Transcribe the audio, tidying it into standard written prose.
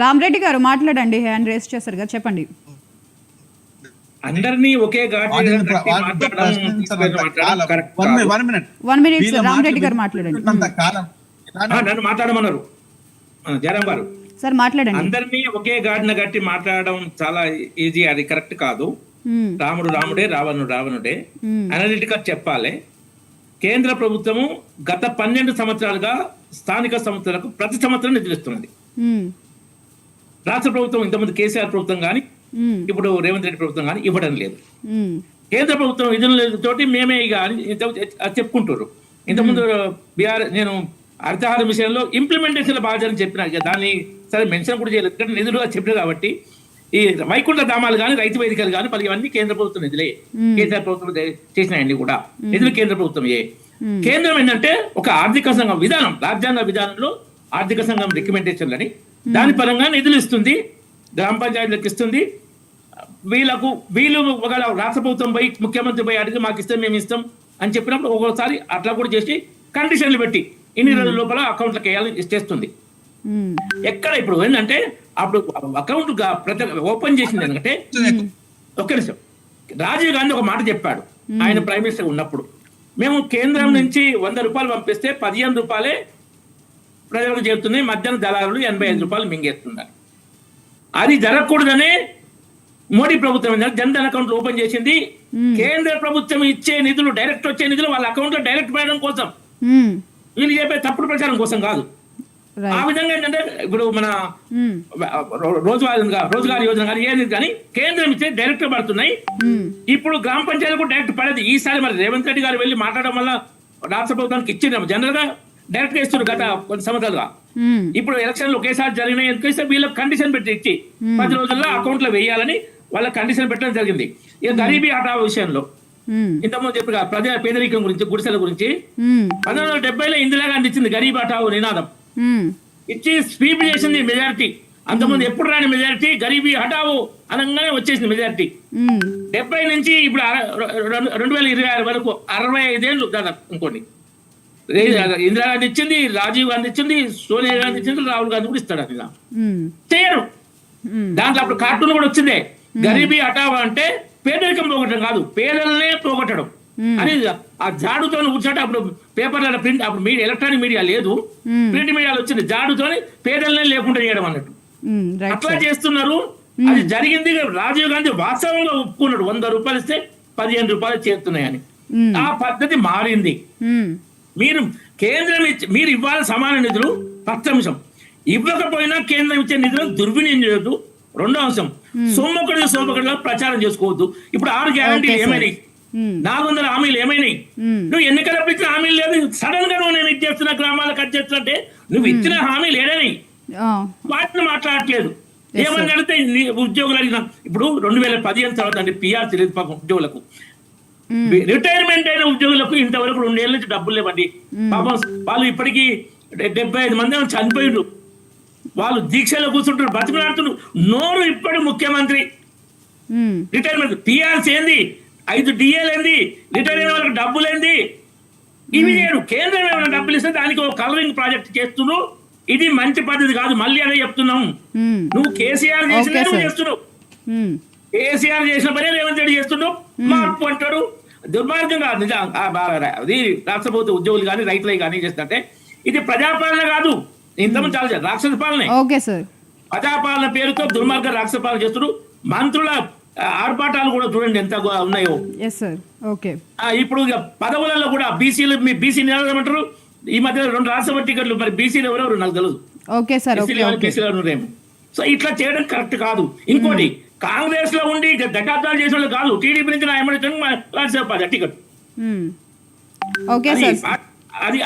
రామరెడ్డి గారు మాట్లాడండి, hand race చేశారు కదా, చెప్పండి. అందరినీ ఒకే రామరెడ్డి గారు మాట్లాడండి. నన్ను మాట్లాడమన్నారు జయరాం గారు. సార్ మాట్లాడండి. అందరినీ ఒకే గాడిన గట్టి మాట్లాడడం చాలా ఈజీ, అది కరెక్ట్ కాదు. రాముడు రాముడే, రావణుడు రావణుడే అనలిటిక్ గా చెప్పాలి. కేంద్ర ప్రభుత్వము గత 12 సంవత్సరాలుగా స్థానిక సంస్థలకు ప్రతి సంవత్సరం నిధులు ఇస్తున్నది. రాష్ట్ర ప్రభుత్వం ఇంతకుముందు కేసీఆర్ ప్రభుత్వం కానీ ఇప్పుడు రేవంత్ రెడ్డి ప్రభుత్వం కానీ ఇవ్వడం లేదు. కేంద్ర ప్రభుత్వం నిధుల తోటి మేమే ఇక చెప్పుకుంటారు. ఇంతకుముందు నేను అర్థహార విషయంలో ఇంప్లిమెంటేషన్ బాధ్యతని చెప్పిన, దాన్ని సరే మెన్షన్ కూడా చేయలేదు కానీ నిధులుగా చెప్పిన కాబట్టి ఈ వైకుంఠ ధామాలు కానీ రైతు వేదికలు కానీ పలు ఇవన్నీ కేంద్ర ప్రభుత్వం నిధులే. కేంద్ర ప్రభుత్వం చేసినాయండి కూడా నిధులు కేంద్ర ప్రభుత్వం. కేంద్రం ఏంటంటే ఒక ఆర్థిక సంఘం విధానం, రాజ్యాంగ విధానంలో ఆర్థిక సంఘం రికమెండేషన్లని దాని పరంగా నిధులు ఇస్తుంది, గ్రామ పంచాయతీలకు ఇస్తుంది. వీళ్ళు ఒకవేళ రాష్ట్ర ప్రభుత్వం పోయి ముఖ్యమంత్రి పోయి అడిగి మాకు ఇస్తాం మేము ఇస్తాం అని చెప్పినప్పుడు ఒక్కోసారి అట్లా కూడా చేసి కండిషన్లు పెట్టి ఇన్ని రోజుల లోపల అకౌంట్లకు వేయాలని చేస్తుంది. ఎక్కడ ఇప్పుడు ఏంటంటే అప్పుడు అకౌంట్ ఓపెన్ చేసింది ఎందుకంటే ఒక్క నిమిషం, రాజీవ్ గాంధీ ఒక మాట చెప్పాడు ఆయన ప్రైమ్ మినిస్టర్ ఉన్నప్పుడు, మేము కేంద్రం నుంచి 100 రూపాయలు పంపిస్తే 15 రూపాయలే ప్రజలకు చేరుతున్నాయి, మధ్యాహ్నం దళారులు 85 రూపాయలు మింగేస్తున్నారు. అది జరగకూడదనే మోడీ ప్రభుత్వం జన్ధన్ అకౌంట్ ఓపెన్ చేసింది. కేంద్ర ప్రభుత్వం ఇచ్చే నిధులు, డైరెక్ట్ వచ్చే నిధులు వాళ్ళ అకౌంట్ లో డైరెక్ట్ పెట్టడం కోసం, వీళ్ళు చెప్పే తప్పుడు ప్రచారం కోసం కాదు. ఆ విధంగా ఏంటంటే ఇప్పుడు మన రోజుగారి యోజన కానీ ఏది కానీ కేంద్రం ఇచ్చే డైరెక్ట్ పడుతున్నాయి. ఇప్పుడు గ్రామ పంచాయతీలకు డైరెక్ట్ పడేది. ఈసారి మరి రేవంత్ రెడ్డి గారు వెళ్ళి మాట్లాడడం వల్ల రాష్ట్ర ప్రభుత్వానికి ఇచ్చింది. జనరల్ గా డైరెక్ట్ గా ఇస్తున్నారు గత కొన్ని సంవత్సరాలుగా. ఇప్పుడు ఎలక్షన్లు ఒకేసారి జరిగినాయి ఎందుకంటే వీళ్ళకి కండిషన్ పెట్టి ఇచ్చి 10 రోజుల్లో అకౌంట్ లో వేయాలని వాళ్ళ కండిషన్ పెట్టడం జరిగింది. ఇక గరీబీ హఠావో విషయంలో ఇంతకుముందు చెప్పి పేదరికం గురించి, గుడిసెల గురించి 1970లో ఇందిరాగాంధీ ఇచ్చింది గరీబీ హఠావో నినాదం ఇచ్చి స్వీప్ చేసింది మెజారిటీ. అంతకుముందు ఎప్పుడు రాని మెజారిటీ గరీబీ హఠావో అనగానే వచ్చేసింది మెజారిటీ. 70 నుంచి ఇప్పుడు 2026 వరకు 65 ఏళ్ళు దాదాపు ఇంకోండి. ఇందిరాగాంధీ ఇచ్చింది, రాజీవ్ గాంధీ ఇచ్చింది, సోనియా గాంధీ ఇచ్చింది, రాహుల్ గాంధీ కూడా ఇస్తాడు. అది చేయరు. దాంట్లో అప్పుడు కార్టూన్ కూడా వచ్చిందే, గరీబీ హఠావో అంటే పేదరికం పోగొట్టడం కాదు, పేదలనే పోగొట్టడం అని. ఆ జాడుతో కూర్చోంటే అప్పుడు పేపర్ల ప్రింట్, అప్పుడు మీడియా ఎలక్ట్రానిక్ మీడియా లేదు, ప్రింట్ మీడియాలో వచ్చింది, జాడుతో పేదలనే లేకుండా చేయడం అన్నట్టు అట్లా చేస్తున్నారు. అది జరిగింది. రాజీవ్ గాంధీ వాస్తవంగా ఒప్పుకున్నాడు, 100 రూపాయలు ఇస్తే 15 రూపాయలు చేరుతున్నాయని. ఆ పద్ధతి మారింది. మీరు కేంద్రం మీరు ఇవ్వాలి సమాన నిధులు, ఫస్ట్ అంశం. ఇవ్వకపోయినా కేంద్రం ఇచ్చే నిధులను దుర్వినియోగం చేయొద్దు. రెండో అంశం, సొమ్మొకటిగా ప్రచారం చేసుకోవద్దు. ఇప్పుడు 6 గ్యారంటీలు ఏమైనాయి, 400 హామీలు ఏమైనాయి? నువ్వు ఎన్నికలప్పుడు ఇచ్చిన హామీలు లేదు, సడన్ గా నువ్వు నేను ఇది చేస్తున్నా గ్రామాలకు కట్ చేస్తున్నట్టే నువ్వు ఇచ్చిన హామీలు ఏడైనాయి, వాటిని మాట్లాడట్లేదు. ఏమని అడిగితే ఉద్యోగులు అడిగిన ఇప్పుడు 2015 తర్వాత అండి పిఆర్ తెలియదు పాపం ఉద్యోగులకు. రిటైర్మెంట్ అయిన ఉద్యోగులకు ఇంతవరకు 2 ఏళ్ళ నుంచి డబ్బులు లేవండి పాపం. వాళ్ళు ఇప్పటికీ 75 మంది చనిపోయిండ్రు. వాళ్ళు దీక్షలో కూర్చుంటారు, బతిమలాడుతున్నారు. నోరు ఇప్పటి ముఖ్యమంత్రి రిటైర్మెంట్ పిఆర్స్ ఏంది, 5 డిఏలు ఏంది, రిటైర్ అయిన వాళ్ళకి డబ్బులు ఏంది, ఇవి చేయరు. కేంద్రం ఏమైనా డబ్బులు ఇస్తే దానికి ఒక కలరింగ్ ప్రాజెక్ట్ చేస్తున్నావు. ఇది మంచి పద్ధతి కాదు. మళ్ళీ అదే చెప్తున్నాం. నువ్వు కేసీఆర్ చేసిన చేస్తున్నావు, కేసీఆర్ చేసిన పనే రేవంత్ రెడ్డి చేస్తున్నావు. మార్పు అంటాడు. దుర్మార్గంగా అది రాష్ట్ర ప్రభుత్వ ఉద్యోగులు కానీ రైతులు కానీ చేస్తుంటే ఇది ప్రజాపాలన కాదు, ఇంతమంది చాలా రాక్షస పాలన. ప్రజాపాలన పేరుతో దుర్మార్గ రాక్షస పాలన చేస్తున్నారు. మంత్రుల ఆర్భాటాలు కూడా చూడండి ఎంత ఉన్నాయో. ఇప్పుడు పదవులలో కూడా బీసీలు, మీ బీసీ నిలదమంటారు. ఈ మధ్య 2 రాష్ట్రపతి టికెట్లు, మరి బీసీలు ఎవరెవరు నాకు తెలియదు. బీసీలు. సో ఇట్లా చేయడం కరెక్ట్ కాదు. ఇంకోటి, కాంగ్రెస్ లో ఉండి దశాబ్దాలు చేసిన వాళ్ళు కాదు, టీడీపీ నుంచి నా ఎమ్మెల్యే టికెట్ అది